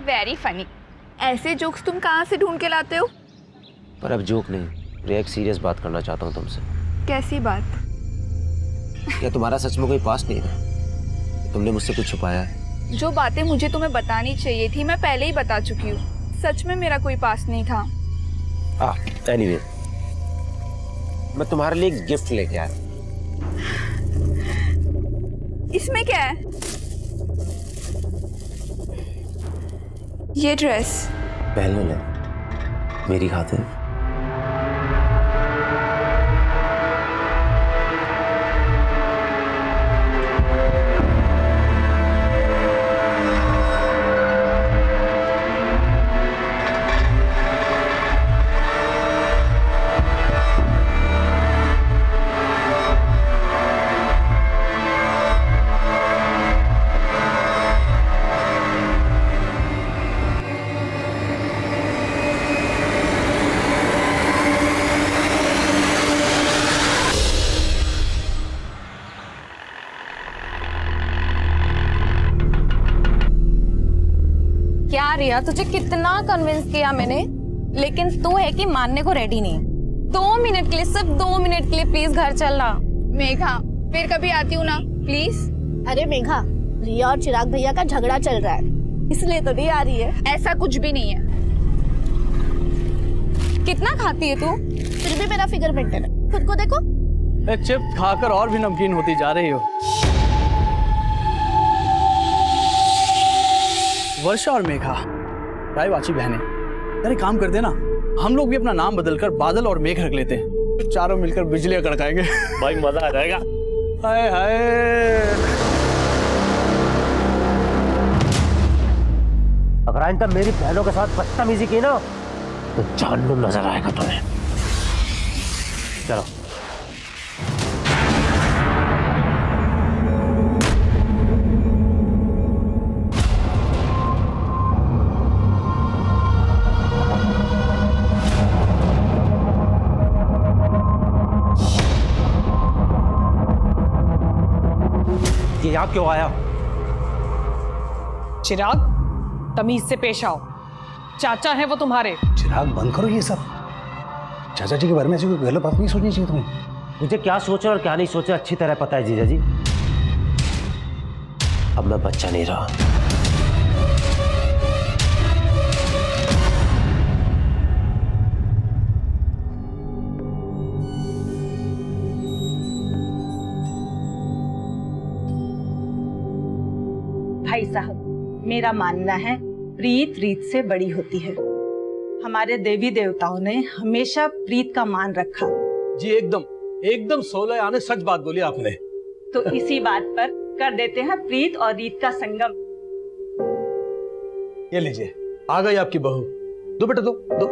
Very funny. ऐसे jokes तुम कहाँ से ढूंढ के लाते हो? पर अब जोक नहीं, रिया एक सीरियस बात करना चाहता हूँ तुमसे। कैसी बात? क्या तुम्हारा सच में कोई पास्ट नहीं था? तुमने मुझसे कुछ छुपाया है? जो बातें मुझे तुम्हें बतानी चाहिए थी मैं पहले ही बता चुकी हूँ। सच में मेरा कोई पास्ट नहीं था। एनीवे, मैं तुम्हारे लिए एक गिफ्ट लेके आया। इसमें क्या है? ये ड्रेस पहन ले मेरी खातिर। क्या रिया, तुझे कितना कन्विंस किया मैंने, लेकिन तू है कि मानने को रेडी नहीं। 2 मिनट के लिए, सिर्फ 2 मिनट के लिए प्लीज घर चलना। मेघा, फिर कभी आती हूँ ना प्लीज। अरे मेघा, रिया और चिराग भैया का झगड़ा चल रहा है, इसलिए तो नहीं आ रही है। ऐसा कुछ भी नहीं है। कितना खाती है तू? फिर भी मेरा फिगर मेंटेन है, खुद को देखो। चिप्स खाकर और भी नमकीन होती जा रही हो। वर्षा और मेघा रायवाची बहनें, अरे काम करते ना, हम लोग भी अपना नाम बदलकर बादल और मेघ रख लेते हैं। चारों मिलकर बिजलियां कड़काएंगे। भाई मजा आ जाएगा। हाय हाय, अगर आइंदा मेरी बहनों के साथ बदतमीजी की ना तो जहन्नुम नजर आएगा तुम्हें। चलो। ये यहाँ क्यों आया? चिराग, तमीज से पेश आओ। चाचा है वो तुम्हारे। चिराग, बंद करो ये सब। चाचा जी के बारे में ऐसी कोई गलत बात नहीं सोचनी चाहिए तुम्हें। मुझे क्या सोचा और क्या नहीं सोचा अच्छी तरह पता है जीजा जी। अब मैं बच्चा नहीं रहा। भाई साहब, मेरा मानना है प्रीत रीत से बड़ी होती है। हमारे देवी देवताओं ने हमेशा प्रीत का मान रखा। जी एकदम एकदम 16 आने सच बात बोली आपने। तो इसी बात पर कर देते हैं प्रीत और रीत का संगम। ये लीजिए, आ गई आपकी बहू। दो बेटा, दो दो।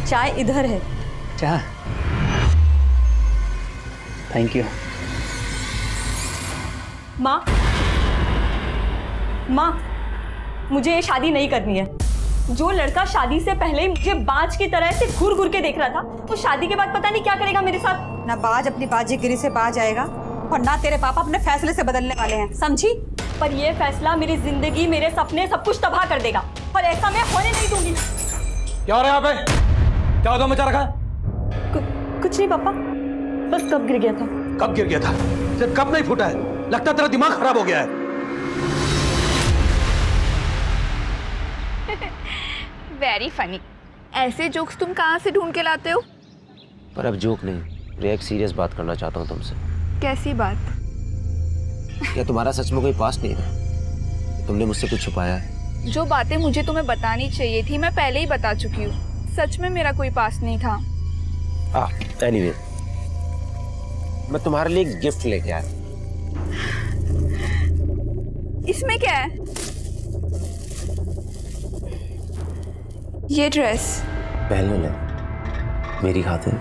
चाय इधर है। क्या? Thank you. माँ, मुझे ये शादी नहीं करनी है। जो लड़का शादी से पहले ही मुझे बाज की तरह से घूर घूर के देख रहा था, वो शादी के बाद पता नहीं क्या करेगा मेरे साथ। ना बाज अपनी बाजीगिरी से बाज आएगा और ना तेरे पापा अपने फैसले से बदलने वाले हैं, समझी? पर ये फैसला मेरी जिंदगी, मेरे सपने, सब कुछ तबाह कर देगा और ऐसा मैं होने नहीं दूंगी। क्या हो रहा है यहाँ पे? क्या उधम मचा रखा? कुछ नहीं पापा, बस कब गिर गया था। कब गिर गया था? सिर्फ कब नहीं फूटा है? लगता तेरा दिमाग खराब हो गया है। Very funny. ऐसे जोक्स तुम कहाँ से ढूंढ के लाते हो? पर अब जोक नहीं, रिया एक सीरियस बात करना चाहता हूँ तुमसे। कैसी बात? क्या तुम्हारा सच में कोई पास्ट नहीं था? तुमने मुझसे कुछ छुपाया है? जो बातें मुझे तुम्हें बतानी चाहिए थी मैं पहले ही बता चुकी हूँ। सच में मेरा कोई पास्ट नहीं था। एनीवे, मैं तुम्हारे लिए एक गिफ्ट लेके आया। इसमें क्या है? ये ड्रेस पहन ले मेरी खातिर।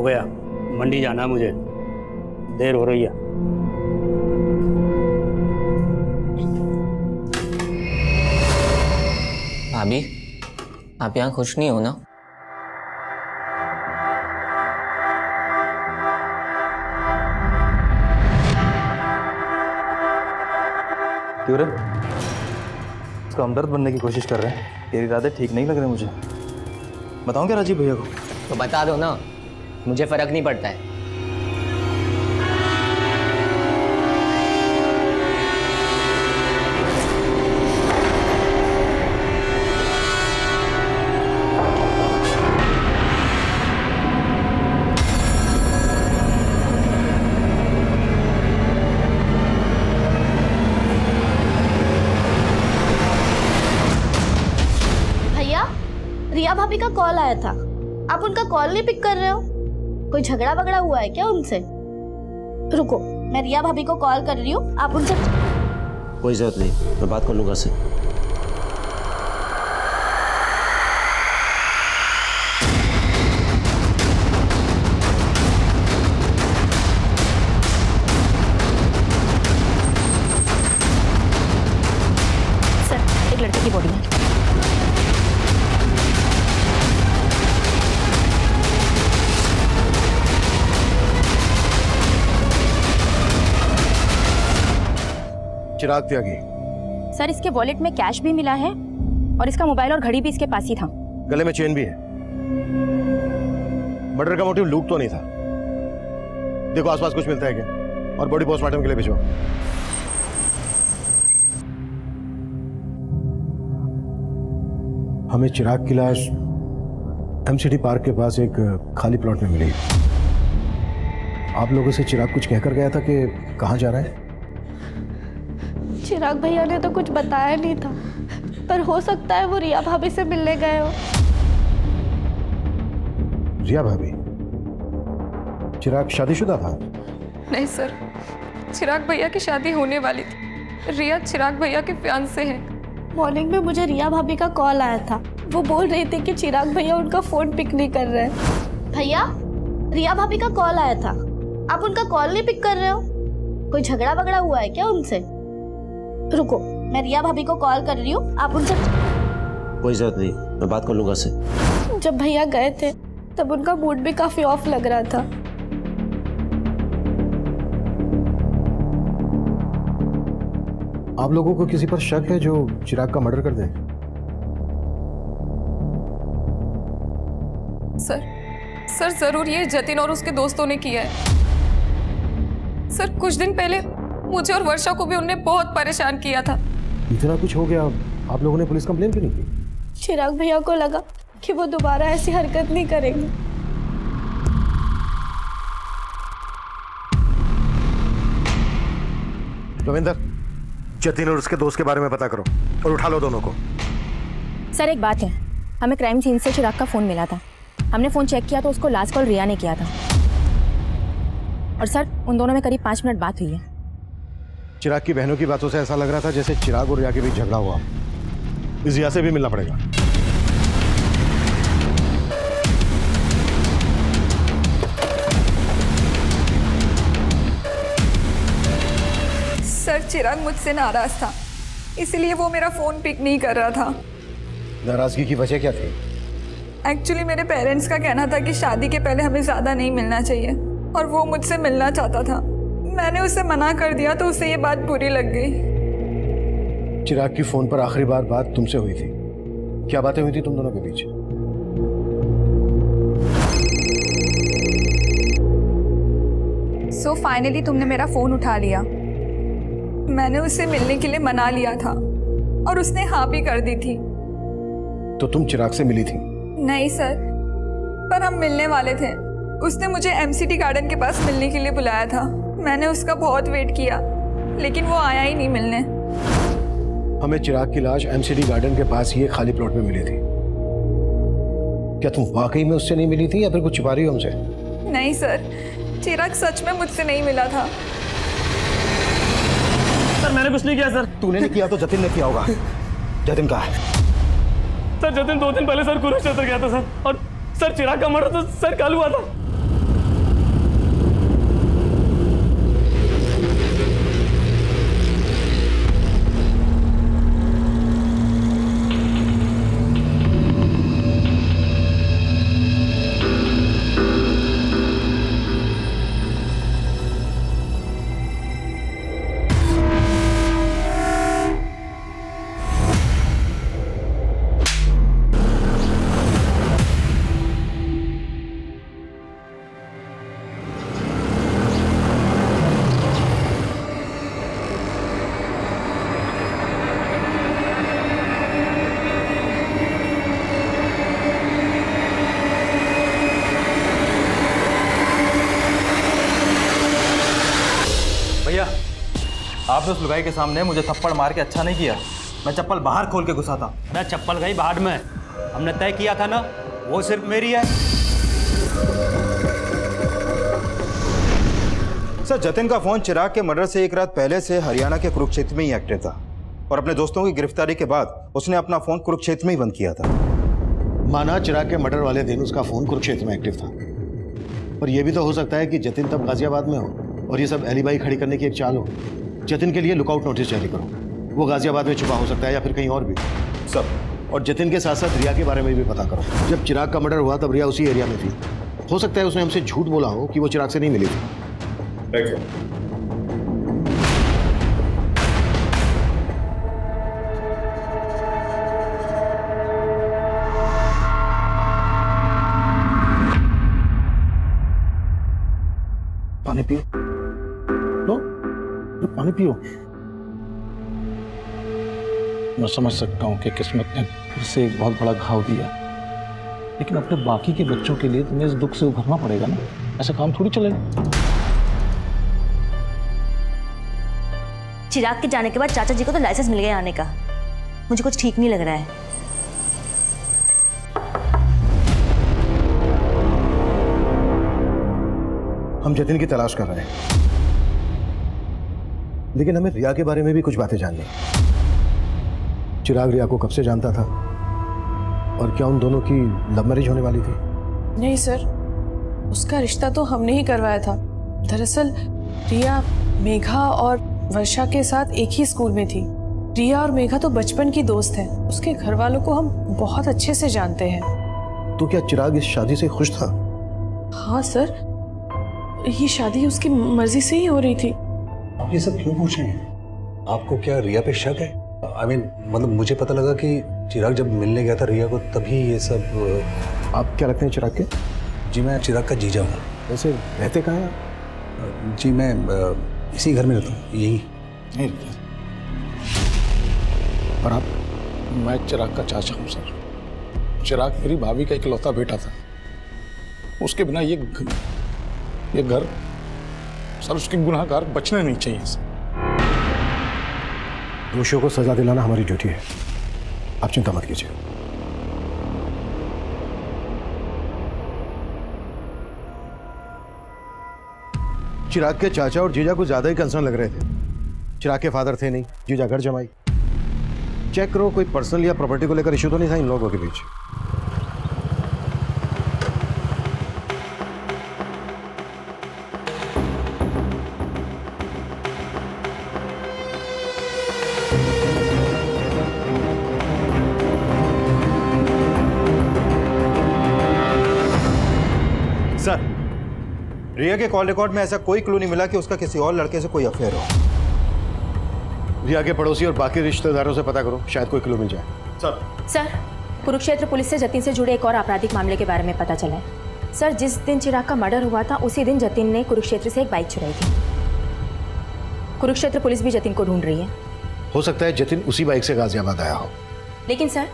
गया, मंडी जाना है मुझे, देर हो रही है। भाभी, आप यहाँ खुश नहीं हो ना? क्यों रे? उसका हमदर्द बनने की कोशिश कर रहे हैं। तेरे इरादे ठीक नहीं लग रहे मुझे। बताऊं क्या राजीव भैया को? तो बता दो ना, मुझे फर्क नहीं पड़ता है। रिया भाभी का कॉल आया था, आप उनका कॉल नहीं पिक कर रहे हो? कोई झगड़ा वगड़ा हुआ है क्या उनसे? रुको, मैं रिया भाभी को कॉल कर रही हूँ, आप उनसे। कोई जरूरत नहीं, मैं बात कर लूंगा उससे। सर, एक लड़के की बॉडी है। चिराग त्यागी। सर, इसके वॉलेट में कैश भी मिला है और इसका मोबाइल और घड़ी भी इसके पास ही था। गले में चेन भी है। मर्डर का मोटिव लूट तो नहीं था। देखो आसपास कुछ मिलता है क्या, और बॉडी पोस्टमार्टम के लिए भिजवाओ। हमें चिराग की लाश एमसीडी पार्क के पास एक खाली प्लॉट में मिली। आप लोगों से चिराग कुछ कहकर गया था कि कहाँ जा रहा है? चिराग भैया ने तो कुछ बताया नहीं था, पर हो सकता है वो रिया भाभी से मिलने गए हो। रिया भाभी? चिराग शादीशुदा था? नहीं सर, चिराग भैया की शादी होने वाली थी। रिया चिराग भैया के फियांसे हैं। मॉर्निंग में मुझे रिया भाभी का कॉल आया था, वो बोल रही थी कि चिराग भैया उनका फोन पिक नहीं कर रहे हैं। भैया, रिया भाभी का कॉल आया था, आप उनका कॉल नहीं पिक कर रहे हो? कोई झगड़ा वगड़ा हुआ है क्या उनसे? रुको, मैं रिया भाभी को कॉल कर रही हूँ, आप उनसे। कोई जरूरत नहीं, मैं बात कर लूंगा उससे। जब भैया गए थे तब उनका मूड भी काफी ऑफ लग रहा था। आप लोगों को किसी पर शक है जो चिराग का मर्डर कर दे? सर जरूर ये जतिन और उसके दोस्तों ने किया है। सर, कुछ दिन पहले मुझे और वर्षा को भी उनने बहुत परेशान किया था। इतना कुछ हो गया, आप लोगों ने पुलिस कंप्लेन क्यों नहीं की? चिराग भैया को लगा कि वो दोबारा ऐसी हरकत नहीं करेंगे। रविंदर, जतिन और उसके दोस्त के बारे में पता करो और उठा लो दोनों को। सर, एक बात है, हमें क्राइम सीन से चिराग का फोन मिला था। हमने फोन चेक किया तो उसको लास्ट कॉल रिया ने किया था। और सर, उन दोनों में करीब 5 मिनट बात हुई है। चिराग की बहनों की बातों से ऐसा लग रहा था जैसे चिराग और रिया के बीच झगड़ा हुआ। इस रिया से भी मिलना पड़ेगा। सर, चिराग मुझसे नाराज था, इसलिए वो मेरा फोन पिक नहीं कर रहा था। नाराजगी की वजह क्या थी? एक्चुअली मेरे पेरेंट्स का कहना था कि शादी के पहले हमें ज्यादा नहीं मिलना चाहिए, और वो मुझसे मिलना चाहता था। मैंने उसे मना कर दिया तो उसे ये बात बुरी लग गई। चिराग की फोन पर आखिरी बार बात तुमसे हुई थी, क्या बातें हुई थी तुम दोनों के बीच? सो फाइनली तुमने मेरा फोन उठा लिया। मैंने उससे मिलने के लिए मना लिया था और उसने हाँ भी कर दी थी। तो तुम चिराग से मिली थी? नहीं सर, पर हम मिलने वाले थे। उसने मुझे एमसीडी गार्डन के पास मिलने के लिए बुलाया था। मैंने उसका बहुत वेट किया, लेकिन वो आया ही नहीं मिलने। हमें चिराग की लाश एमसीडी गार्डन के पास ही एक खाली प्लॉट में मिली थी। क्या तुम वाकई में उससे नहीं मिली थी या फिर कुछ छुपा रही हो हमसे? नहीं सर, चिराग सच में मुझसे नहीं मिला था। सर, मैंने कुछ नहीं किया सर। तूने नहीं किया तो जतिन ने किया होगा। जतिन कहाँ है? सर, जतिन 2 दिन पहले सर कुरुक्षेत्र गया था सर, और सर चिराग का मर्डर तो सर कल हुआ था। भैया आपने उस लुगाई के सामने मुझे थप्पड़ मार के अच्छा नहीं किया। मैं चप्पल बाहर खोल के घुसा था। मैं चप्पल गई बाहर में, हमने तय किया था ना, वो सिर्फ मेरी है। सर, जतिन का फोन चिराग के मर्डर से एक रात पहले से हरियाणा के कुरुक्षेत्र में ही एक्टिव था और अपने दोस्तों की गिरफ्तारी के बाद उसने अपना फोन कुरुक्षेत्र में ही बंद किया था। माना चिराग के मर्डर वाले दिन उसका फोन कुरुक्षेत्र में एक्टिव था, पर यह भी तो हो सकता है कि जतिन तब गाजियाबाद में हो और ये सब एलिबाई खड़ी करने की एक चाल हो। जतिन के लिए लुकआउट नोटिस जारी करो, वो गाजियाबाद में छुपा हो सकता है या फिर कहीं और भी सब। और जतिन के साथ साथ रिया के बारे में भी पता करो। जब चिराग का मर्डर हुआ तब रिया उसी एरिया में थी। हो सकता है उसने हमसे झूठ बोला हो कि वो चिराग से नहीं मिली थी। पानी पियो। लो, पानी पियो। मैं समझ सकता हूँ कि किस्मत ने फिर से एक बहुत बड़ा घाव दिया, लेकिन अपने बाकी के बच्चों के लिए तुम्हें इस दुख से उभरना पड़ेगा ना। ऐसा काम थोड़ी चलेगा। चिराग के जाने के बाद चाचा जी को तो लाइसेंस मिल गया आने का। मुझे कुछ ठीक नहीं लग रहा है। हम जतिन की तलाश कर रहे हैं, लेकिन हमें रिया के बारे में भी कुछ बातें जाननी है। चिराग रिया को कब से जानता था और क्या उन दोनों की लव मैरिज होने वाली थी? नहीं सर, उसका रिश्ता तो हमने ही करवाया था। दरअसल रिया मेघा और वर्षा के साथ एक ही स्कूल में थी। रिया और मेघा तो बचपन की दोस्त हैं। उसके घर वालों को हम बहुत अच्छे से जानते हैं। तो क्या चिराग इस शादी से खुश था? हाँ सर, ये शादी उसकी मर्जी से ही हो रही थी। आप ये सब क्यों पूछ रहे हैं? आपको क्या रिया पे शक है? मतलब मुझे पता लगा कि चिराग जब मिलने गया था रिया को तभी ये सब। आप क्या लगते हैं चिराग के? जी मैं चिराग का जीजा हूँ। वैसे रहते कहाँ हैं? जी मैं इसी घर में रहता हूँ, यही। नहीं, और आप? मैं चिराग का चाचा हूँ सर। चिराग मेरी भाभी का इकलौता बेटा था। उसके बिना ये घर सर, उसके गुनाहगार बचने नहीं चाहिए सर। दोषियों को सजा दिलाना हमारी ड्यूटी है, आप चिंता मत कीजिए। चिराग के चाचा और जीजा को ज्यादा ही कंसर्न लग रहे थे। चिराग के फादर थे नहीं, जीजा घर जमाई। चेक करो कोई पर्सनल या प्रॉपर्टी को लेकर इश्यू तो नहीं था इन लोगों के बीच। सर, रिया के कॉल रिकॉर्ड में ऐसा कोई क्लू नहीं मिला कि उसका किसी और लड़के से कोई अफेयर हो। रिया के पड़ोसी और बाकी रिश्तेदारों से पता करो, शायद कोई क्लू मिल जाए। सर, कुरुक्षेत्र पुलिस से जतिन से जुड़े एक और आपराधिक मामले के बारे में पता चला है। सर, जिस दिन चिराग का मर्डर हुआ था उसी दिन जतिन ने कुरुक्षेत्र से एक बाइक चुराई थी। कुरुक्षेत्र पुलिस भी जतिन को ढूंढ रही है। हो सकता है जतिन उसी बाइक से गाजियाबाद आया हो। लेकिन सर,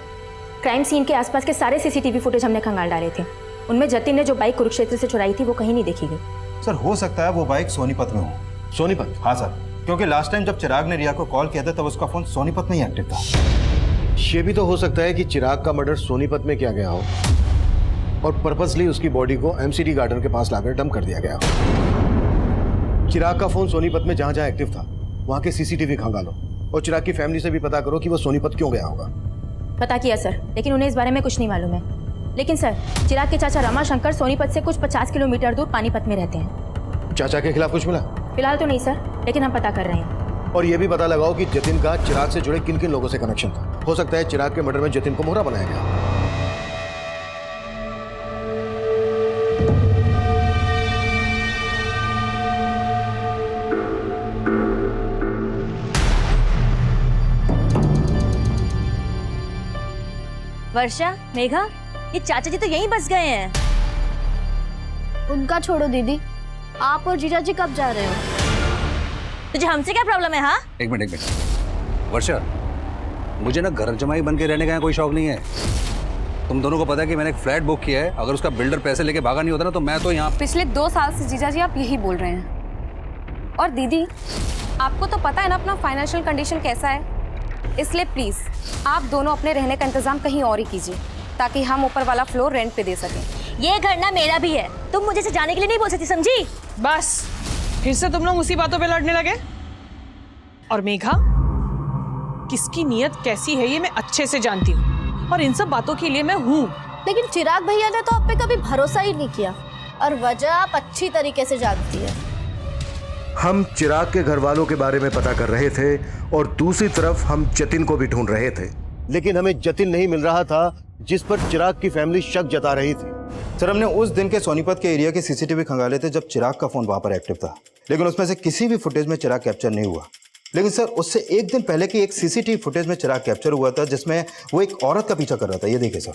क्राइम सीन के आसपास के सारे सीसीटीवी फुटेज हमने खंगाल डाले थे। उनमें जतिन ने जो बाइक कुरुक्षेत्र से चुराई थी वो कहीं नहीं देखी गई। सर, हो सकता है वो बाइक सोनीपत में हो। सोनीपत? हाँ सर, क्योंकि लास्ट टाइम जब चिराग ने रिया को कॉल किया था तब उसका फोन सोनीपत में ही एक्टिव था। ये भी तो हो सकता है कि चिराग का मर्डर सोनीपत में किया गया हो और पर्पसली उसकी बॉडी को एमसीडी गार्डन के पास लाकर डंप कर दिया गया हो। चिराग का फोन सोनीपत में जहां जहां एक्टिव था वहां के सीसीटीवी खंगालो और चिराग की फैमिली से भी पता करो कि वो सोनीपत क्यों गया होगा। पता किया सर, लेकिन उन्हें इस बारे में कुछ नहीं मालूम है। लेकिन सर, चिराग के चाचा रमाशंकर सोनीपत से कुछ 50 किलोमीटर दूर पानीपत में रहते हैं। चाचा के खिलाफ कुछ मिला? फिलहाल तो नहीं सर, लेकिन हम पता कर रहे हैं। और ये भी पता लगाओ कि जतिन का चिराग से जुड़े किन किन लोगों से कनेक्शन था। हो सकता है चिराग के मर्डर में जतिन को मोहरा बनाया गया। वर्षा, मेघा, ये चाचा जी तो यहीं बस गए हैं। उनका छोड़ो दीदी, आप और जीजा जी कब जा रहे हो? तुझे हमसे क्या प्रॉब्लम है? हाँ, एक मिनट वर्षा, मुझे ना घर जमाई बन के रहने का कोई शौक नहीं है। तुम दोनों को पता है कि मैंने एक फ्लैट बुक किया है। अगर उसका बिल्डर पैसे लेके भागा नहीं होता ना तो मैं तो यहाँ। पिछले 2 साल से जीजा जी आप यही बोल रहे हैं। और दीदी, आपको तो पता है ना अपना फाइनेंशियल कंडीशन कैसा है, इसलिए प्लीज़ आप दोनों अपने रहने का इंतज़ाम कहीं और ही कीजिए ताकि हम ऊपर वाला फ्लोर रेंट पे दे सकें। ये घर ना मेरा भी है, तुम मुझे से जाने के लिए नहीं बोल सकती, समझी? बस फिर से तुम लोग उसी बातों पे लड़ने लगे। और मेघा, किसकी नीयत कैसी है ये मैं अच्छे से जानती हूँ, और इन सब बातों के लिए मैं हूँ। लेकिन चिराग भैया ने तो आप पे कभी भरोसा ही नहीं किया, और वजह आप अच्छी तरीके से जानती है। हम चिराग के घर वालों के बारे में पता कर रहे थे और दूसरी तरफ हम जतिन को भी ढूंढ रहे थे, लेकिन हमें जतिन नहीं मिल रहा था जिस पर चिराग की फैमिली शक जता रही थी। सर, हमने उस दिन के सोनीपत के एरिया के सीसीटीवी खंगाले थे जब चिराग का फोन वहां पर एक्टिव था, लेकिन उसमें से किसी भी फुटेज में चिराग कैप्चर नहीं हुआ। लेकिन सर, उससे एक दिन पहले की एक सीसीटीवी फुटेज में चिराग कैप्चर हुआ था जिसमें वो एक औरत का पीछा कर रहा था। ये देखिए सर।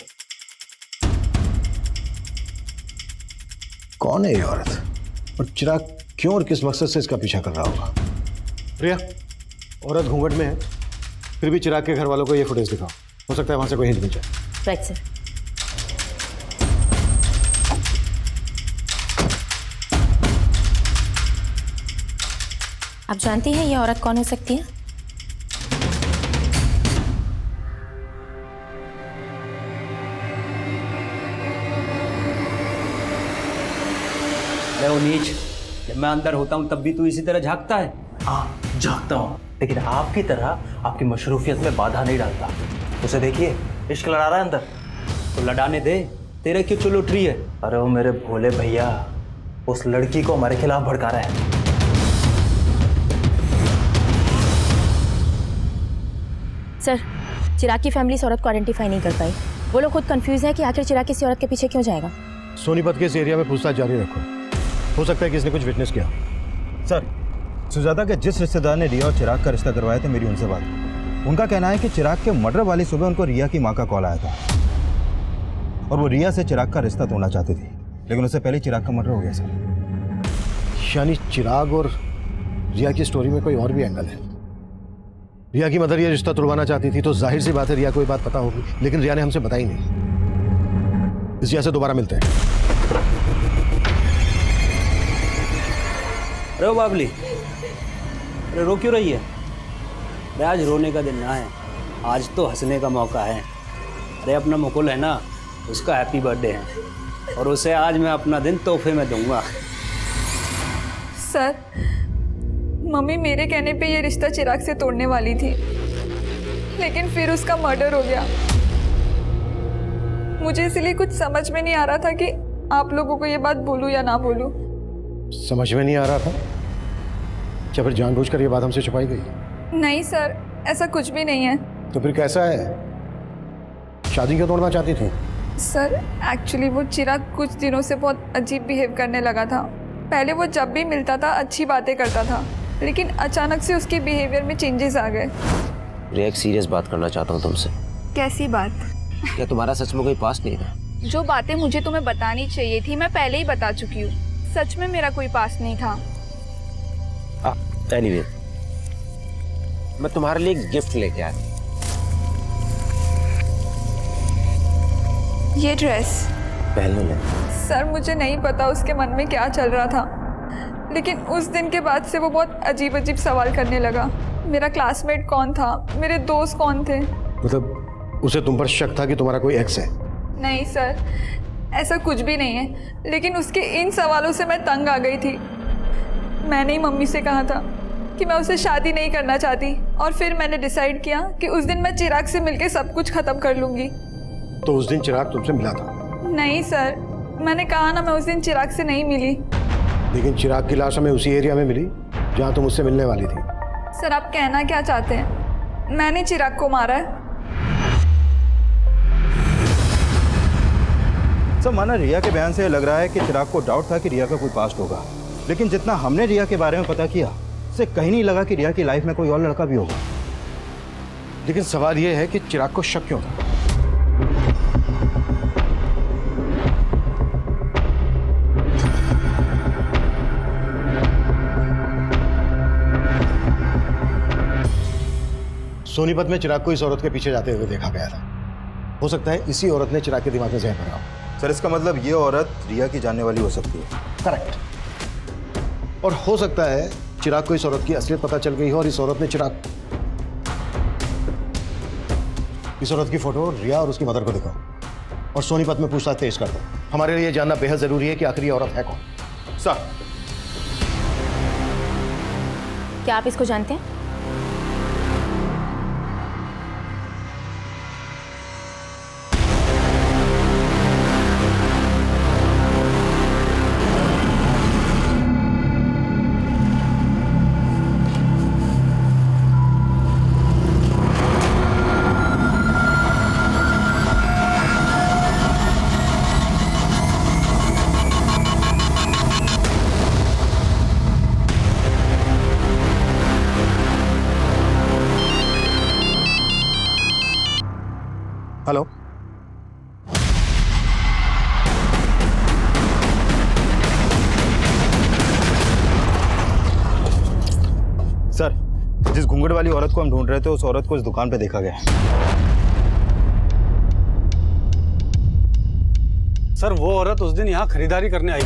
कौन है ये औरत और चिराग क्यों और किस मकसद से इसका पीछा कर रहा होगा? प्रिया, औरत घूंघट में है, फिर भी चिराग के घर वालों को ये फुटेज दिखाओ, हो सकता है वहां से कोई हिंट मिल जाए। Right sir. आप जानती हैं ये औरत कौन हो सकती है? नीच, जब मैं अंदर होता हूँ तब भी तू इसी तरह झांकता है? हाँ, झांकता हूँ, लेकिन आपकी तरह आपकी मशरूफियत में बाधा नहीं डालता। उसे देखिए, इश्क लड़ा रहा है अंदर। तो लड़ाने दे, तेरे क्यों चुल उठ रही है? अरे वो मेरे भोले भैया उस लड़की को हमारे खिलाफ भड़का रहा है। सर, चिराग की फैमिली इस औरत को आइडेंटिफाई नहीं कर पाई। वो लोग खुद कंफ्यूज है कि आखिर चिराग किसी औरत के पीछे क्यों जाएगा। सोनीपत के इस एरिया में पूछताछ जारी रखो, हो सकता है कि इसने कुछ विटनेस किया। सर, सुजाता के जिस रिश्तेदार ने रिया और चिराग का रिश्ता करवाया था, मेरी उनसे बात हुई। उनका कहना है कि चिराग के मर्डर वाली सुबह उनको रिया की माँ का कॉल आया था और वो रिया से चिराग का रिश्ता तोड़ना चाहती थी, लेकिन उससे पहले चिराग का मर्डर हो गया सर। यानी चिराग और रिया की स्टोरी में कोई और भी एंगल है। रिया की मदर ये रिश्ता तोड़वाना चाहती थी तो जाहिर सी बात है रिया को ये बात पता होगी, लेकिन रिया ने हमसे बताई नहीं। इस रिया से दोबारा मिलते हैं। अरे बाबली, अरे रो क्यों रही है? अरे आज रोने का दिन ना है, आज तो हंसने का मौका है। अरे अपना मुकुल है ना, उसका हैप्पी बर्थडे है और उसे आज मैं अपना दिन तोहफे में दूंगा। सर, मम्मी मेरे कहने पे ये रिश्ता चिराग से तोड़ने वाली थी, लेकिन फिर उसका मर्डर हो गया। मुझे इसलिए कुछ समझ में नहीं आ रहा था कि आप लोगों को ये बात बोलूं या ना बोलूं। समझ में नहीं आ रहा था? क्या फिर जानबूझकर ये बात हमसे छुपाई गई? नहीं सर, ऐसा कुछ भी नहीं है। तो फिर कैसा है? शादी क्यों तोड़ना चाहती थी? सर, एक्चुअली वो चिराग कुछ दिनों से बहुत अजीब बिहेव करने लगा था। पहले वो जब भी मिलता था अच्छी बातें करता था, लेकिन अचानक से उसके बिहेवियर में चेंजेस आ गए। रिया, एक सीरियस बात करना चाहता हूँ तुमसे। कैसी बात? क्या तुम्हारा सच में कोई पास्ट नहीं था? जो बातें मुझे तुम्हें बतानी चाहिए थी मैं पहले ही बता चुकी हूँ। सच में मेरा कोई पास्ट नहीं था। एनीवे, मैं तुम्हारे लिए एक गिफ्ट लेके आया। ये ड्रेस पहले ले। सर, मुझे नहीं पता उसके मन में क्या चल रहा था, लेकिन उस दिन के बाद से वो बहुत अजीब अजीब सवाल करने लगा। मेरा क्लासमेट कौन था, मेरे दोस्त कौन थे। मतलब उसे तुम पर शक था कि तुम्हारा कोई एक्स है? नहीं सर, ऐसा कुछ भी नहीं है, लेकिन उसके इन सवालों से मैं तंग आ गई थी। मैंने ही मम्मी से कहा था कि मैं उससे शादी नहीं करना चाहती, और फिर मैंने डिसाइड किया कि उस दिन मैं चिराग से मिलकर सब कुछ ख़त्म कर लूँगी। तो उस दिन चिराग तुमसे मिला था? नहीं सर, मैंने कहा ना, मैं उस दिन चिराग से नहीं मिली। लेकिन चिराग की लाश हमें उसी एरिया में मिली जहाँ तुम उससे मिलने वाली थी। सर, आप कहना क्या चाहते हैं? मैंने चिराग को मारा है? सर, माना रिया के बयान से लग रहा है कि चिराग को डाउट था कि रिया का कोई पास्ट होगा, लेकिन जितना हमने रिया के बारे में पता किया उससे कहीं नहीं लगा कि रिया की लाइफ में कोई और लड़का भी होगा। लेकिन सवाल यह है कि चिराग को शक क्यों था? सोनीपत में चिराग को इस औरत के पीछे जाते हुए देखा गया था। हो सकता है इसी औरत ने चिराग के दिमाग में जहर भरा हो। सर, इसका मतलब ये औरत रिया की जानने वाली हो सकती है। करेक्ट। और हो सकता है चिराग को इस औरत की असलियत पता चल गई हो और इस औरत ने इस औरत की फोटो रिया और उसकी मदर को दिखाओ और सोनीपत में पूछताछ तेज कर दो। हमारे लिए जानना बेहद जरूरी है कि आखिर ये औरत है कौन। सर, क्या आप इसको जानते हैं? हेलो, सर, जिस घूंघट वाली औरत को हम ढूंढ रहे थे उस औरत को इस दुकान पे देखा गया। सर वो औरत उस दिन यहाँ खरीदारी करने आई थी।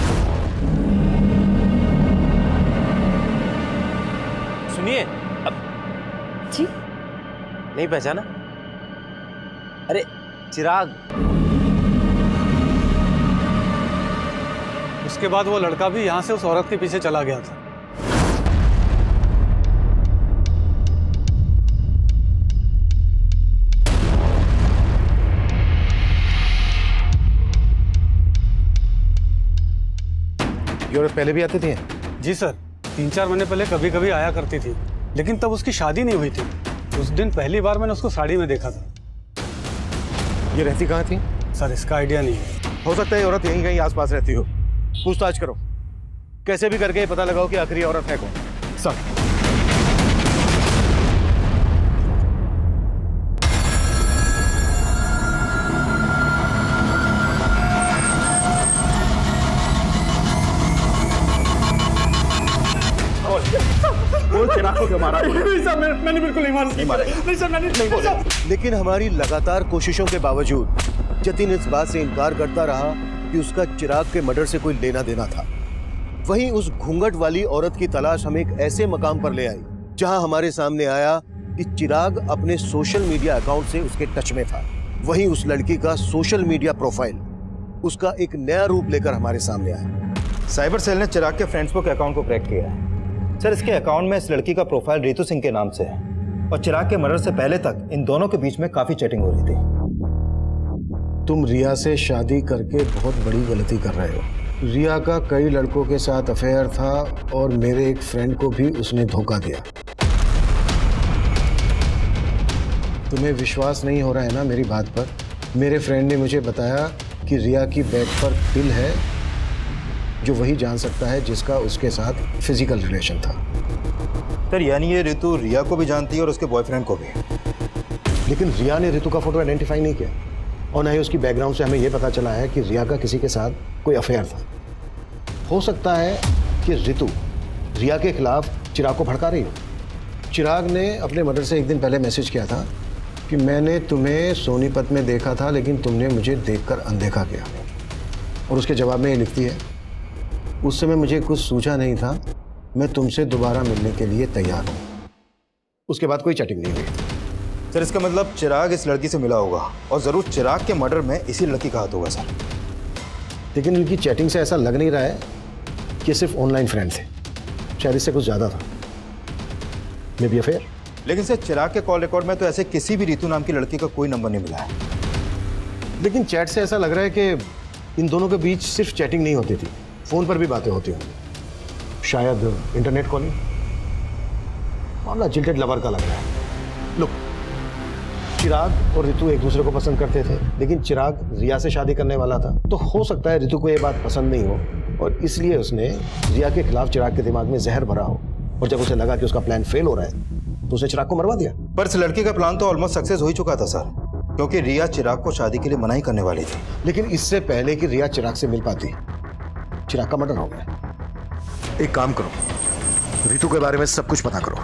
सुनिए, अब जी नहीं पहचाना? अरे चिराग। उसके बाद वो लड़का भी यहाँ से उस औरत के पीछे चला गया था। ये औरत पहले भी आती थी? जी सर, 3-4 महीने पहले कभी कभी आया करती थी, लेकिन तब उसकी शादी नहीं हुई थी। उस दिन पहली बार मैंने उसको साड़ी में देखा था। ये रहती कहाँ थी? सर इसका आइडिया नहीं है। हो सकता है ये औरत यहीं कहीं आसपास रहती हो। पूछताछ करो, कैसे भी करके पता लगाओ कि आखिर ये औरत है कौन। सर, चिराग को क्यों मारा? नहीं सर, मैंने बिल्कुल नहीं मारा। नहीं सर, मैंने नहीं बोला। लेकिन हमारी लगातार कोशिशों के बावजूद जतिन इस बात से इनकार करता रहा कि उसका चिराग के मर्डर से कोई लेना देना था। वहीं उस घूंघट वाली औरत की तलाश हमें एक ऐसे मकाम पर ले आई जहां हमारे सामने आया कि चिराग अपने सोशल मीडिया अकाउंट से उसके टच में था। वहीं उस लड़की का सोशल मीडिया प्रोफाइल उसका एक नया रूप लेकर हमारे सामने आया। साइबर सेल ने चिराग के फेसबुक अकाउंट को क्रैक किया है। सर, इसके अकाउंट में इस लड़की का प्रोफाइल रितु सिंह के नाम से है और चिराग के मर्डर से पहले तक इन दोनों के बीच में काफी चैटिंग हो रही थी। तुम रिया से शादी करके बहुत बड़ी गलती कर रहे हो। रिया का कई लड़कों के साथ अफेयर था और मेरे एक फ्रेंड को भी उसने धोखा दिया। तुम्हें विश्वास नहीं हो रहा है ना मेरी बात पर? मेरे फ्रेंड ने मुझे बताया कि रिया की बैग पर पिल है जो वही जान सकता है जिसका उसके साथ फिजिकल रिलेशन था। सर, यानी ये रितु रिया को भी जानती है और उसके बॉयफ्रेंड को भी। लेकिन रिया ने रितु का फोटो आइडेंटिफाई नहीं किया और ना ही उसकी बैकग्राउंड से हमें यह पता चला है कि रिया का किसी के साथ कोई अफेयर था। हो सकता है कि रितु रिया के खिलाफ चिराग को भड़का रही हो। चिराग ने अपने मर्डर से एक दिन पहले मैसेज किया था कि मैंने तुम्हें सोनीपत में देखा था लेकिन तुमने मुझे देखकर अनदेखा किया। और उसके जवाब में ये लिखती है, उस समय मुझे कुछ सूझा नहीं था, मैं तुमसे दोबारा मिलने के लिए तैयार हूँ। उसके बाद कोई चैटिंग नहीं हुई। सर, इसका मतलब चिराग इस लड़की से मिला होगा और जरूर चिराग के मर्डर में इसी लड़की का हाथ होगा सर। लेकिन इनकी चैटिंग से ऐसा लग नहीं रहा है कि सिर्फ ऑनलाइन फ्रेंड थे, शायद इससे कुछ ज़्यादा था। May be affair. लेकिन सर, चिराग के कॉल रिकॉर्ड में तो ऐसे किसी भी रितु नाम की लड़की का कोई नंबर नहीं मिला है। लेकिन चैट से ऐसा लग रहा है कि इन दोनों के बीच सिर्फ चैटिंग नहीं होती थी, फ़ोन पर भी बातें होती होंगी, शायद इंटरनेट कॉलिंग। मामला जिल्टेड लवर का लग रहा है। लो, चिराग और रितु एक दूसरे को पसंद करते थे, लेकिन चिराग रिया से शादी करने वाला था। तो हो सकता है रितु को ये बात पसंद नहीं हो और इसलिए उसने रिया के खिलाफ चिराग के दिमाग में जहर भरा हो और जब उसे लगा कि उसका प्लान फेल हो रहा है तो उसने चिराग को मरवा दिया। पर इस लड़की का प्लान तो ऑलमोस्ट सक्सेस हो ही चुका था सर, क्योंकि रिया चिराग को शादी के लिए मना ही करने वाली थी। लेकिन इससे पहले कि रिया चिराग से मिल पाती, चिराग का मर्डर हो गया। एक काम करो, रितु के बारे में सब कुछ पता करो।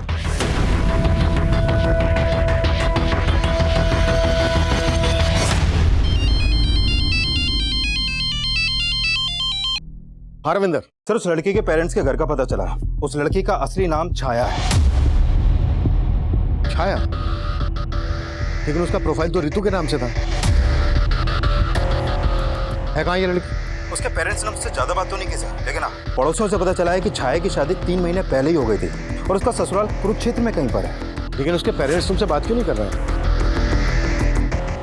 हाँ रविंदर, सर उस लड़की के पेरेंट्स के घर का पता चला। उस लड़की का असली नाम छाया है। छाया? लेकिन उसका प्रोफाइल तो रितु के नाम से था। है कहाँ ये लड़की? उसके पेरेंट्स ने उससे ज्यादा बात तो नहीं की सर, लेकिन हाँ पड़ोसियों से पता चला है कि छाया की शादी 3 महीने पहले ही हो गई थी और उसका ससुराल कुरुक्षेत्र में कहीं पर है। लेकिन उसके पेरेंट्स तुमसे बात क्यों नहीं कर रहे हैं?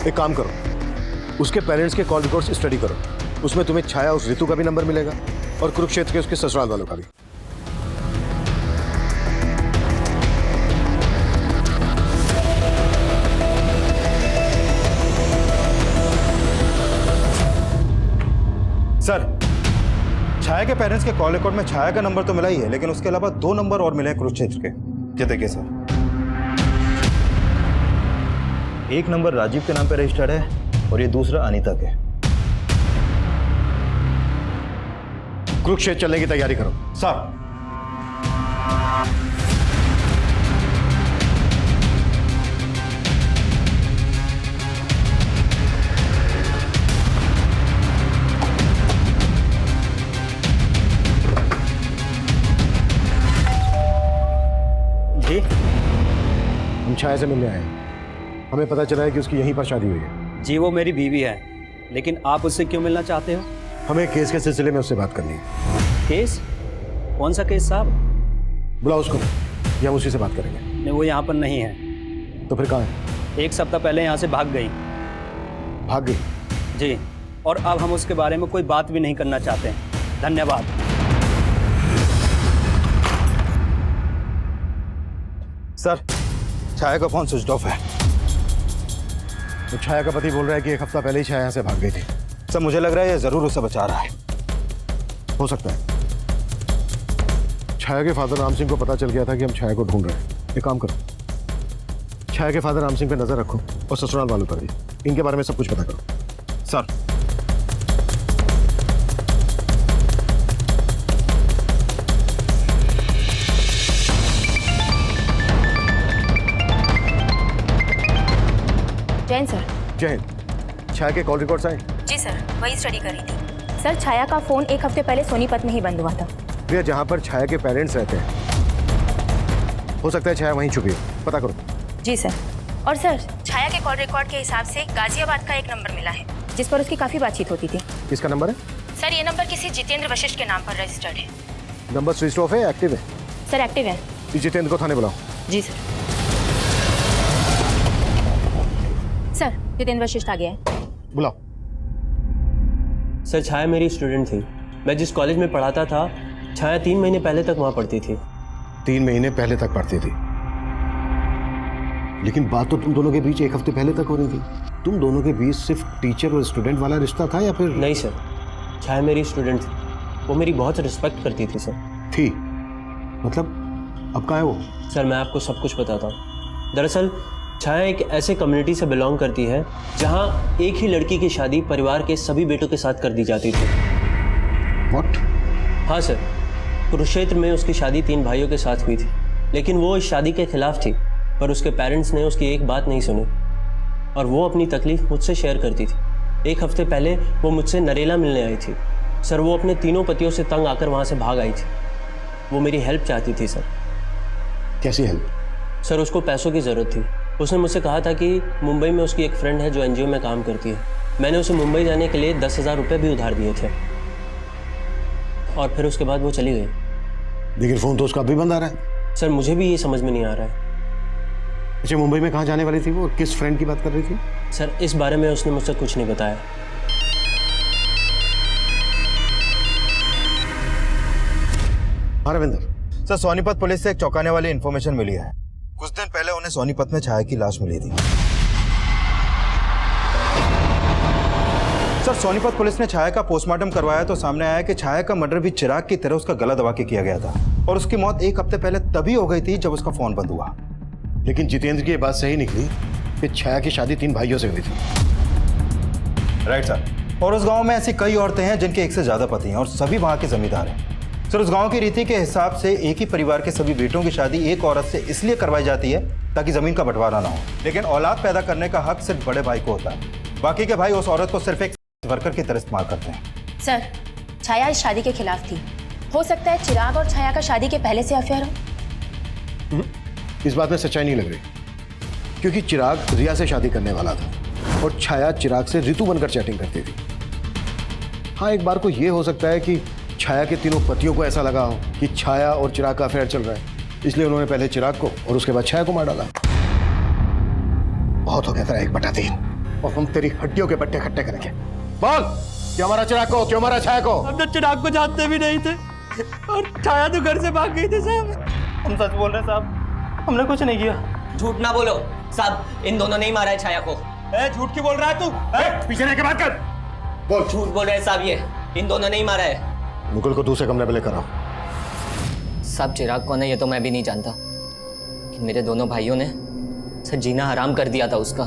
एक काम करो, उसके पेरेंट्स के कॉल रिकॉर्ड्स स्टडी करो। उसमें तुम्हें छाया उस रितु का भी नंबर मिलेगा और कुरुक्षेत्र के उसके ससुराल वालों का भी। सर छाया के पेरेंट्स के कॉल रिकॉर्ड में छाया का नंबर तो मिला ही है, लेकिन उसके अलावा 2 नंबर और मिले हैं कुरुक्षेत्र के। ये देखिए सर, एक नंबर राजीव के नाम पे रजिस्टर्ड है और ये दूसरा अनीता के। कुरुक्षेत्र चलने की तैयारी करो। सर जी हम छाया से मिलने आए हैं। हमें पता चला है कि उसकी यहीं पर शादी हुई है। जी वो मेरी बीवी है, लेकिन आप उससे क्यों मिलना चाहते हो? हमें केस के सिलसिले में उससे बात करनी है। केस? कौन सा केस साहब? बुलाओ उसको, या हम उसी से बात करेंगे। नहीं, वो यहाँ पर नहीं है। तो फिर कहाँ है? 1 सप्ताह पहले यहाँ से भाग गई। भाग गई? जी, और अब हम उसके बारे में कोई बात भी नहीं करना चाहते हैं। धन्यवाद। सर छाया का फोन स्विच ऑफ है। तो छाया का पति बोल रहा है कि 1 हफ्ता पहले ही छाया यहाँ से भाग गई थी। सर मुझे लग रहा है ये जरूर उसे बचा रहा है। हो सकता है। छाया के फादर राम सिंह को पता चल गया था कि हम छाया को ढूंढ रहे हैं। एक काम करो, छाया के फादर राम सिंह पे नजर रखो और ससुराल वालों पर भी। इनके बारे में सब कुछ पता करो। Sir Jain sir. जय हिंद। छाया के कॉल रिकॉर्ड्स आए? जी सर, वही स्टडी कर रही थी। सर छाया का फोन 1 हफ्ते पहले सोनीपत में ही बंद हुआ था। भैया जहाँ पर छाया के पेरेंट्स रहते हैं, हो सकता है छाया वहीं छुपी हो। पता करो। जी सर। और सर छाया के कॉल रिकॉर्ड के हिसाब से गाजियाबाद का एक नंबर मिला है जिस पर उसकी काफ़ी बातचीत होती थी। किसका नंबर है? सर ये नंबर किसी जितेंद्र वशिष्ठ के नाम पर रजिस्टर्ड है। नंबर स्विच ऑफ है, एक्टिव है? सर एक्टिव है। जितेंद्र को थाने बुलाओ। जी सर। सर जितेंद्र वशिष्ठ आ गया है। बुलाओ। सर छाया मेरी स्टूडेंट थी। मैं जिस कॉलेज में पढ़ाता था, छाया 3 महीने पहले तक वहाँ पढ़ती थी। 3 महीने पहले तक पढ़ती थी? लेकिन बात तो तुम दोनों के बीच 1 हफ्ते पहले तक हो रही थी। तुम दोनों के बीच सिर्फ टीचर और स्टूडेंट वाला रिश्ता था या फिर? नहीं सर, छाया मेरी स्टूडेंट थी। वो मेरी बहुत रिस्पेक्ट करती थी सर। थी? मतलब अब कहाँ है वो? सर मैं आपको सब कुछ बताता हूँ। दरअसल छाया एक ऐसे कम्युनिटी से बिलोंग करती है जहाँ एक ही लड़की की शादी परिवार के सभी बेटों के साथ कर दी जाती थी। What? हाँ सर, कुरुक्षेत्र में उसकी शादी 3 भाइयों के साथ हुई थी, लेकिन वो इस शादी के खिलाफ थी। पर उसके पेरेंट्स ने उसकी एक बात नहीं सुनी और वो अपनी तकलीफ मुझसे शेयर करती थी। 1 हफ्ते पहले वो मुझसे नरेला मिलने आई थी। सर वो अपने तीनों पतियों से तंग आकर वहाँ से भाग आई थी। वो मेरी हेल्प चाहती थी सर। कैसी हेल्प? सर उसको पैसों की ज़रूरत थी। उसने मुझसे कहा था कि मुंबई में उसकी एक फ्रेंड है जो एनजीओ में काम करती है। मैंने उसे मुंबई जाने के लिए 10,000 रुपये भी उधार दिए थे और फिर उसके बाद वो चली गई। लेकिन फ़ोन तो उसका अभी बंद आ रहा है। सर मुझे भी ये समझ में नहीं आ रहा है। अच्छा मुंबई में कहाँ जाने वाली थी वो और किस फ्रेंड की बात कर रही थी? सर इस बारे में उसने मुझसे कुछ नहीं बताया। हाँ रविंदर। सर सोनीपत पुलिस से एक चौंकाने वाली इंफॉर्मेशन मिली है। कुछ दिन पहले उन्हें सोनीपत में छाया की लाश मिली थी। सर सोनीपत पुलिस ने छाया का पोस्टमार्टम करवाया तो सामने आया कि छाया का मर्डर भी चिराग की तरह उसका गला दबा के किया गया था और उसकी मौत 1 हफ्ते पहले तभी हो गई थी जब उसका फोन बंद हुआ। लेकिन जितेंद्र की ये बात सही निकली कि छाया की शादी 3 भाइयों से हुई थी। Right sir. और उस गांव में ऐसी कई औरतें हैं जिनके 1 से ज्यादा पति हैं और सभी वहां के जमींदार हैं। सर उस गांव की रीति के हिसाब से एक ही परिवार के सभी बेटों की शादी एक औरत से इसलिए करवाई जाती है ताकि जमीन का बंटवारा ना हो, लेकिन औलाद पैदा करने का हक सिर्फ बड़े भाई को होता है। बाकी के भाई उस औरत को सिर्फ एक वर्कर की तरह इस्तेमाल करते हैं। सर छाया इस शादी के खिलाफ थी हो सकता है चिराग और छाया का शादी के पहले से अफेयर हो। इस बात में सच्चाई नहीं लग रही, क्योंकि चिराग रिया से शादी करने वाला था और छाया चिराग से ऋतु बनकर चैटिंग करती थी। हाँ, एक बार को ये हो सकता है कि छाया के तीनों पतियों को ऐसा लगा हो कि छाया और चिराग का अफेयर चल रहा है, इसलिए उन्होंने पहले चिराग को और उसके बाद छाया को मार डाला। बहुत हो गया तेरा 1/3 और हम तेरी हड्डियों के पट्टे इकट्ठे करेंगे। बोल, क्यों मारा चिराग को, क्यों मारा छाया को? हम तो चिराग को जानते भी नहीं थे और छाया तो घर से भाग गई थी साहब। हम सच बोल रहे हैं साहब, हमने कुछ नहीं किया। झूठ ना बोलो साहब, इन दोनों ने ही मारा है छाया को। झूठ क्यों बोल रहा है तू? पीछे रह के बात कर। बोल। झूठ बोल रहे हैं साहब, ये इन दोनों ने ही मारा है। मुकुल को दूसरे कमरे में लेकर आओ। साहब चिराग कौन है ये तो मैं भी नहीं जानता, कि मेरे दोनों भाइयों ने सर जीना हराम कर दिया था उसका।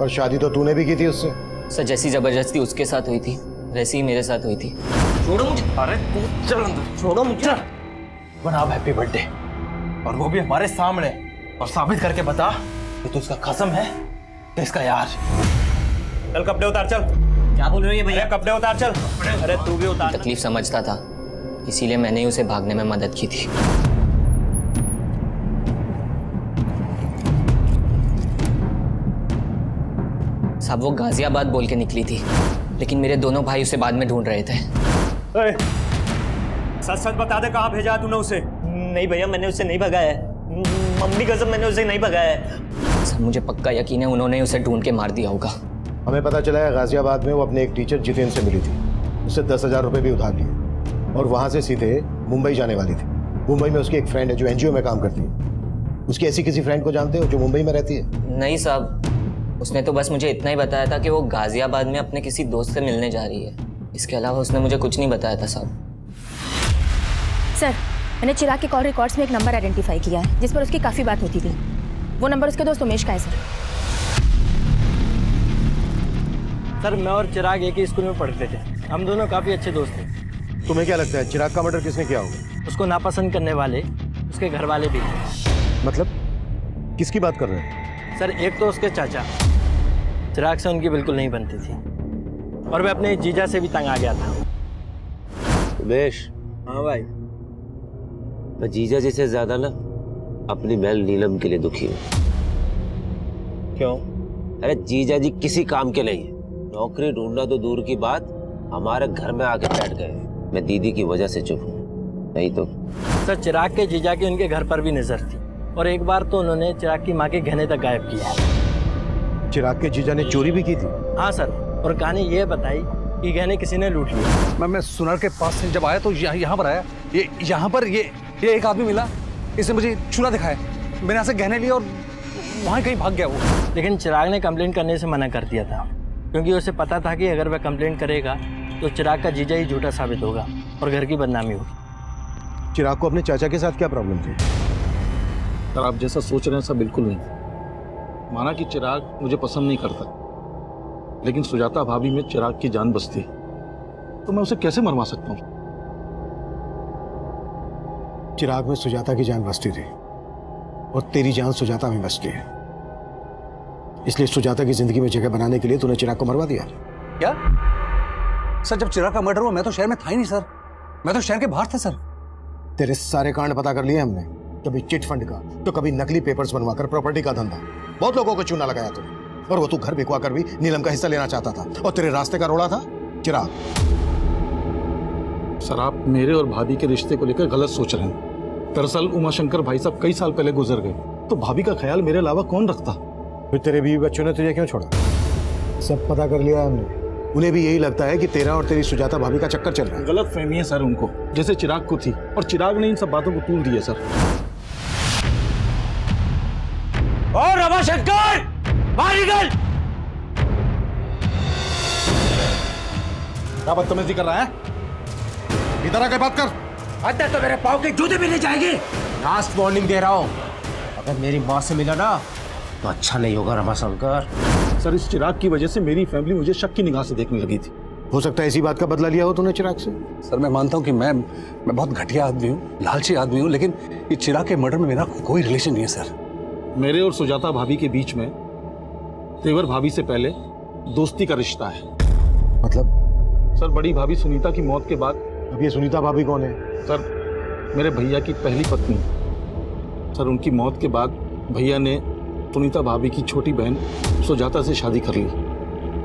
और शादी तो तूने भी की थी उससे। सर जैसी जबरदस्ती उसके साथ हुई थी वैसी ही मेरे साथ हुई थी। छोड़ो मुझे। अरे तू चल अंदर, छोड़ो मुझे। बना हैप्पी बर्थडे, और वो भी हमारे सामने, और साबित करके बता कि तू उसका कसम है कि इसका यार। चल कपड़े उतार चल। क्या बोल रहे हो ये भैया? कपड़े उतार चल। अरे तू भी उतार। तकलीफ समझता था, इसीलिए मैंने ही उसे भागने में मदद की थी। साहब वो गाजियाबाद बोल के निकली थी, लेकिन मेरे दोनों भाई उसे बाद में ढूंढ रहे थे। सच सच बता दे, कहाँ भेजा तूने उसे? नहीं भैया, मैंने उसे नहीं भगाया है, मम्मी कसम मैंने उसे नहीं भगाया है। सर मुझे पक्का यकीन है उन्होंने उसे ढूंढ के मार दिया होगा। हमें पता चला है गाजियाबाद में वो अपने एक टीचर जितेन से मिली थी, उससे 10,000 रुपये भी उधार लिए और वहाँ से सीधे मुंबई जाने वाली थी। मुंबई में उसकी एक फ्रेंड है जो एनजीओ में काम करती है। उसकी ऐसी किसी फ्रेंड को जानते हो जो मुंबई में रहती है? नहीं साहब, उसने तो बस मुझे इतना ही बताया था कि वो गाजियाबाद में अपने किसी दोस्त से मिलने जा रही है। इसके अलावा उसने मुझे कुछ नहीं बताया था साहब। सर, मैंने चिराग के कॉल रिकॉर्ड्स में एक नंबर आइडेंटिफाई किया है जिस पर उसकी काफ़ी बात होती थी। वो नंबर उसके दोस्त उमेश का है सर। सर मैं और चिराग एक ही स्कूल में पढ़ते थे, हम दोनों काफ़ी अच्छे दोस्त थे। तुम्हें क्या लगता है चिराग का मर्डर किसने किया होगा? उसको नापसंद करने वाले उसके घर वाले भी थे। मतलब किसकी बात कर रहे हैं? सर एक तो उसके चाचा, चिराग से उनकी बिल्कुल नहीं बनती थी, और मैं अपने जीजा से भी तंग आ गया था। उमेश। हाँ भाई। मैं जीजा जी से ज्यादा ना अपनी बहन नीलम के लिए दुखी हूँ। क्यों? अरे जीजा जी किसी काम के नहीं है, नौकरी ढूंढना तो दूर की बात, हमारे घर में आके बैठ गए। मैं दीदी की वजह से चुप हूँ, नहीं तो। सर चिराग के जीजा की उनके घर पर भी नजर थी, और एक बार तो उन्होंने चिराग की माँ के गहने तक गायब किया। चिराग के जीजा ने चोरी भी की थी? हाँ सर, और कहानी ये बताई कि गहने किसी ने लूट लिए। मैं सुनार के पास से जब आया तो यहाँ पर आया, ये यहाँ पर ये एक आदमी मिला, इसने मुझे चूल्हा दिखाया, मैंने यहाँ से गहने लिए और वहाँ कहीं भाग गया वो। लेकिन चिराग ने कंप्लेंट करने से मना कर दिया था, क्योंकि उसे पता था कि अगर वह कंप्लेंट करेगा तो चिराग का जीजा ही झूठा साबित होगा और घर की बदनामी होगी। चिराग को अपने चाचा के साथ क्या प्रॉब्लम थी? सर आप जैसा सोच रहे हैं सब बिल्कुल नहीं। माना कि चिराग मुझे पसंद नहीं करता, लेकिन सुजाता भाभी में चिराग की जान बसती, तो मैं उसे कैसे मरवा सकता हूँ? चिराग में सुजाता की जान बसती थी और तेरी जान सुजाता में बसती है, इसलिए सुजाता की जिंदगी में जगह बनाने के लिए तूने चिराग को मरवा दिया। क्या सर? जब चिराग का मर्डर हुआ मैं तो शहर में था ही नहीं सर, मैं तो शहर के बाहर था सर। तेरे सारे कांड पता कर लिए हमने, कभी चिट फंड का तो कभी नकली पेपर्स बनवाकर प्रॉपर्टी का धंधा, बहुत लोगों को चूना लगाया तूने, और वो तू घर बिकवा कर भी नीलम का हिस्सा लेना चाहता था, और तेरे रास्ते का रोड़ा था चिराग। सर आप मेरे और भाभी के रिश्ते को लेकर गलत सोच रहे हैं। दरअसल उमाशंकर भाई साहब कई साल पहले गुजर गए, तो भाभी का ख्याल मेरे अलावा कौन रखता? फिर तेरे बीवी बच्चों ने तुझे क्यों छोड़ा? सब पता कर लिया हमने, उन्हें भी यही लगता है कि तेरा और तेरी सुजाता भाभी का चक्कर चल रहा है। गलत फहमी है सर उनको, जैसे चिराग को थी, और चिराग ने इन सब बातों को तूल दिया सर। और रमाशंकर बाहर निकल! क्या बदतमीजी कर रहा है? इधर आके बात कर। अंदर तो मेरे पाँव के जूते भी नहीं जाएंगे। लास्ट वार्निंग दे रहा हूँ, अगर मेरी माँ से मिला ना तो अच्छा नहीं होगा रमाशंकर। सर इस चिराग की वजह से मेरी फैमिली मुझे शक की निगाह से देखने लगी थी। हो सकता है इसी बात का बदला लिया हो तूने चिराग से। सर मैं मानता हूँ कि मैं बहुत घटिया आदमी हूँ, लालची आदमी हूँ, लेकिन ये चिराग के मर्डर में मेरा कोई रिलेशन नहीं है सर। मेरे और सुजाता भाभी के बीच में तेवर भाभी से पहले दोस्ती का रिश्ता है। मतलब? सर बड़ी भाभी सुनीता की मौत के बाद ये सुनीता भाभी कौन है? सर मेरे भैया की पहली पत्नी। सर उनकी मौत के बाद भैया ने सुनीता भाभी की छोटी बहन सुजाता से शादी कर ली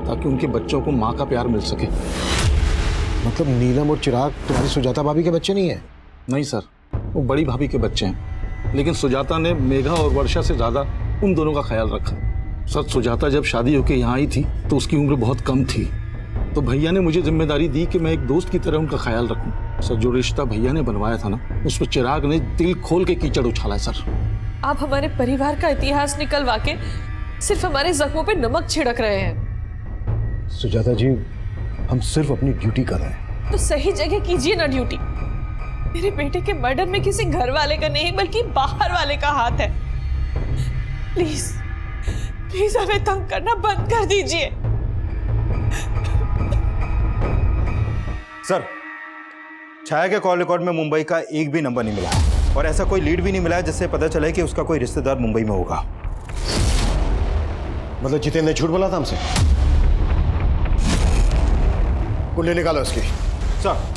ताकि उनके बच्चों को माँ का प्यार मिल सके। मतलब नीलम और चिराग तुम्हारी सुजाता भाभी के बच्चे नहीं है? नहीं सर, वो बड़ी भाभी के बच्चे हैं, लेकिन सुजाता ने मेघा और वर्षा से ज़्यादा उन दोनों का ख्याल रखा। सर सुजाता जब शादी होकर यहाँ आई थी तो उसकी उम्र बहुत कम थी, तो भैया ने मुझे जिम्मेदारी दी कि मैं एक दोस्त की तरह उनका ख्याल रखूं। सर जो रिश्ता भैया ने बनवाया था ना, उस पर चिराग ने दिल खोल के कीचड़ उछाला है। सर आप हमारे परिवार का इतिहास निकलवा के सिर्फ हमारे जख्मों पे नमक छिड़क रहे हैं। सुजाता जी, हम सिर्फ अपनी ड्यूटी कर रहे हैं। तो सही जगह कीजिए ना ड्यूटी। मेरे बेटे के मर्डर में किसी घर वाले का नहीं बल्कि बाहर वाले का हाथ है। प्लीज प्लीज हमें तंग करना बंद कर दीजिए। सर, छाया के कॉल रिकॉर्ड में मुंबई का एक भी नंबर नहीं मिला है और ऐसा कोई लीड भी नहीं मिला है जिससे पता चले कि उसका कोई रिश्तेदार मुंबई में होगा। मतलब जितेंद्र ने झूठ बोला था हमसे? कुंडली निकालो उसकी। सर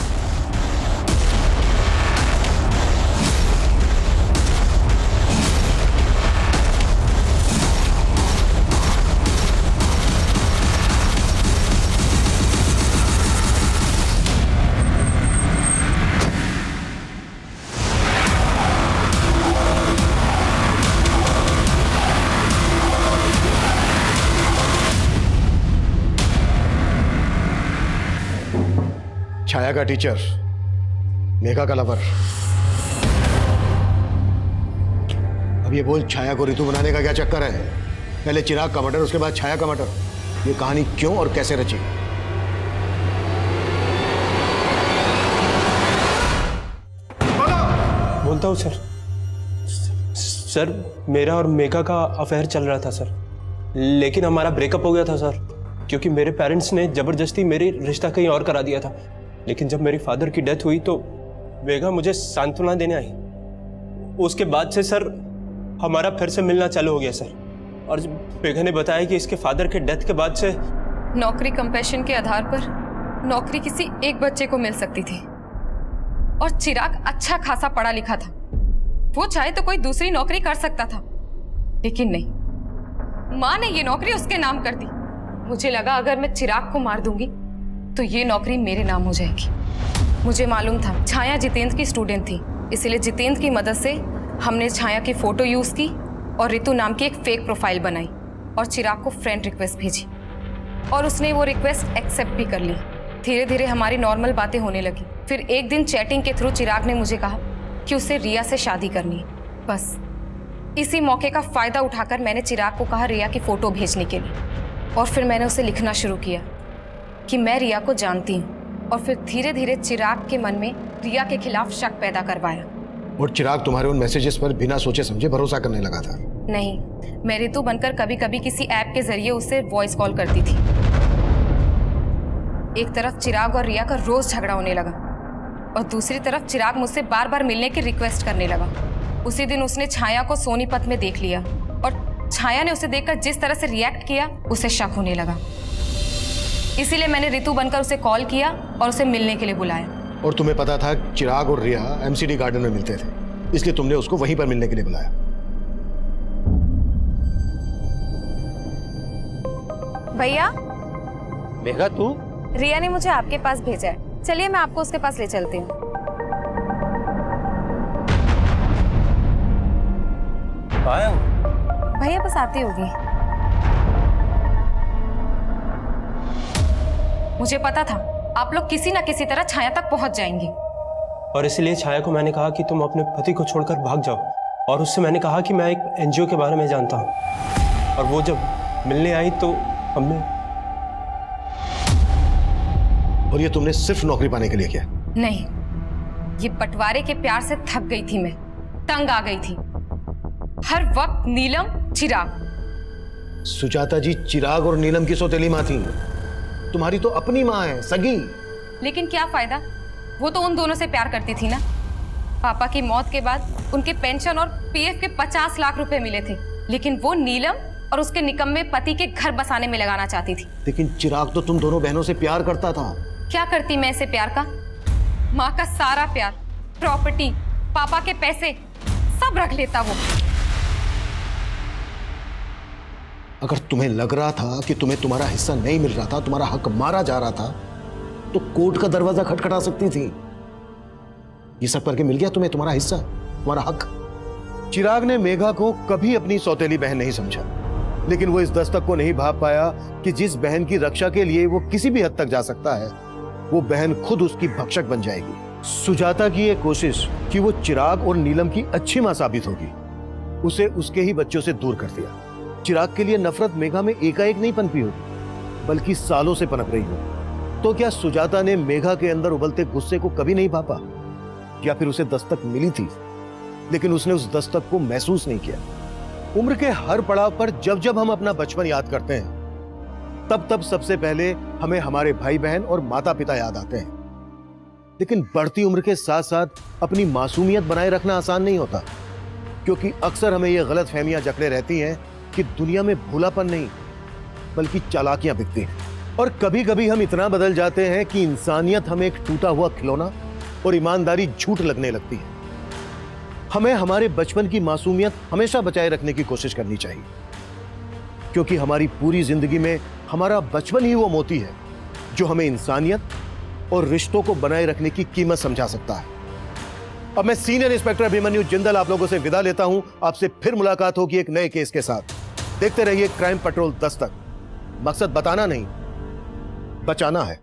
छाया का टीचर, मेघा का लवर। अब ये बोल, छाया को ऋतु बनाने का क्या चक्कर है? पहले चिराग का मर्डर, उसके बाद छाया का मर्डर। ये कहानी क्यों और कैसे रची? बोलता हूँ सर। सर मेरा और मेघा का अफेयर चल रहा था सर, लेकिन हमारा ब्रेकअप हो गया था सर, क्योंकि मेरे पेरेंट्स ने जबरदस्ती मेरी रिश्ता कहीं और करा दिया था। लेकिन जब मेरी फादर की डेथ हुई तो मेघा मुझे सांत्वना देने आई। उसके बाद से सर हमारा फिर से मिलना चालू हो गया सर। और मेघा ने बताया कि इसके फादर के डेथ के बाद से नौकरी कंपैशन के आधार पर नौकरी किसी एक बच्चे को मिल सकती थी और चिराग अच्छा खासा पढ़ा लिखा था, वो चाहे तो कोई दूसरी नौकरी कर सकता था, लेकिन नहीं, माँ ने ये नौकरी उसके नाम कर दी। मुझे लगा अगर मैं चिराग को मार दूंगी तो ये नौकरी मेरे नाम हो जाएगी। मुझे मालूम था छाया जितेंद्र की स्टूडेंट थी, इसलिए जितेंद्र की मदद से हमने छाया की फोटो यूज की और ऋतु नाम की एक फेक प्रोफाइल बनाई और चिराग को फ्रेंड रिक्वेस्ट भेजी और उसने वो रिक्वेस्ट एक्सेप्ट भी कर ली। धीरे धीरे हमारी नॉर्मल बातें होने लगी। फिर एक दिन चैटिंग के थ्रू चिराग ने मुझे कहा कि उसे रिया से शादी करनी है। बस इसी मौके का फायदा उठाकर मैंने चिराग को कहा रिया की फोटो भेजने के लिए, और फिर मैंने उसे लिखना शुरू किया कि मैं रिया को जानती हूँ, और फिर धीरे धीरे चिराग के मन में रिया के खिलाफ शक पैदा करवाया। और चिराग तुम्हारे उन मैसेजेस पर बिना सोचे समझे भरोसा करने लगा था? नहीं, मैं ऋतु बनकर कभी कभी किसी ऐप के जरिए उससे वॉइस कॉल करती थी। एक तरफ चिराग और रिया का रोज झगड़ा होने लगा और दूसरी तरफ चिराग मुझसे बार बार मिलने की रिक्वेस्ट करने लगा। उसी दिन उसने छाया को सोनीपत में देख लिया और छाया ने उसे देखकर जिस तरह से रिएक्ट किया उसे शक होने लगा। इसीलिए मैंने ऋतु बनकर उसे कॉल किया और उसे मिलने के लिए बुलाया। और तुम्हें पता था चिराग और रिया एमसीडी गार्डन में मिलते थे, इसलिए तुमने उसको वहीं पर मिलने के लिए बुलाया। भैया, मेघा तू? रिया ने मुझे आपके पास भेजा है, चलिए मैं आपको उसके पास ले चलती हूँ। भैया बस आती होगी। मुझे पता था आप लोग किसी ना किसी तरह छाया तक पहुंच जाएंगे, और इसलिए छाया को मैंने कहा कि तुम अपने पति को छोड़कर भाग जाओ, और उससे मैंने कहा कि मैं एक एनजीओ के बारे में जानता हूँ। और वो जब मिलने आई तो हमने। और ये तुमने सिर्फ नौकरी पाने के लिए किया? नहीं, ये बंटवारे के प्यार से थक गई थी, मैं तंग आ गई थी। हर वक्त नीलम चिराग। सुजाता जी, चिराग और नीलम की सौतेली माँ थी, तुम्हारी तो अपनी माँ है, सगी। लेकिन क्या फायदा, वो तो उन दोनों से प्यार करती थी ना। पापा की मौत के बाद उनके पेंशन और पीएफ के 50 लाख रुपए मिले थे, लेकिन वो नीलम और उसके निकम्मे पति के घर बसाने में लगाना चाहती थी। लेकिन चिराग तो तुम दोनों बहनों से प्यार करता था। क्या करती मैं इसे प्यार का? माँ का सारा प्यार, प्रॉपर्टी, पापा के पैसे सब रख लेता वो। अगर तुम्हें लग रहा था कि तुम्हें तुम्हारा हिस्सा नहीं मिल रहा था, तुम्हारा हक मारा जा रहा था, तो कोर्ट का दरवाजा खटखटा सकती थी। ये सब करके मिल गया तुम्हें तुम्हारा हिस्सा, तुम्हारा हक। चिराग ने मेघा को कभी अपनी सौतेली बहन नहीं समझा, लेकिन वो इस दस्तक को नहीं भाप पाया कि जिस बहन की रक्षा के लिए वो किसी भी हद तक जा सकता है, वो बहन खुद उसकी भक्षक बन जाएगी। सुजाता की ये कोशिश कि वो चिराग और नीलम की अच्छी मां साबित होगी, उसे उसके ही बच्चों से दूर कर दिया। चिराग के लिए नफरत मेघा में एकाएक नहीं पनपी होगी, बल्कि सालों से पनप रही हो। तो क्या सुजाता ने मेघा के अंदर उबलते गुस्से को कभी नहीं भापा? या फिर उसे दस्तक मिली थी लेकिन उसने उस दस्तक को महसूस नहीं किया? उम्र के हर पड़ाव पर जब जब हम अपना बचपन याद करते हैं, तब तब सबसे पहले हमें हमारे भाई बहन और माता पिता याद आते हैं। लेकिन बढ़ती उम्र के साथ साथ अपनी मासूमियत बनाए रखना आसान नहीं होता, क्योंकि अक्सर हमें यह गलत फहमियां जकड़े रहती हैं कि दुनिया में भूलापन नहीं बल्कि चालाकियां बिकती हैं। और कभी कभी हम इतना बदल जाते हैं कि इंसानियत हमें एक टूटा हुआ खिलौना और ईमानदारी झूठ लगने लगती है। हमें हमारे बचपन की मासूमियत हमेशा बचाए रखने की कोशिश करनी चाहिए, क्योंकि हमारी पूरी जिंदगी में हमारा बचपन ही वो मोती है जो हमें इंसानियत और रिश्तों को बनाए रखने की कीमत समझा सकता है। अब मैं सीनियर इंस्पेक्टर अभिमन्यु जिंदल आप लोगों से विदा लेता हूं। आपसे फिर मुलाकात होगी एक नए केस के साथ। देखते रहिए क्राइम पेट्रोल दस्तक। मकसद बताना नहीं, बचाना है।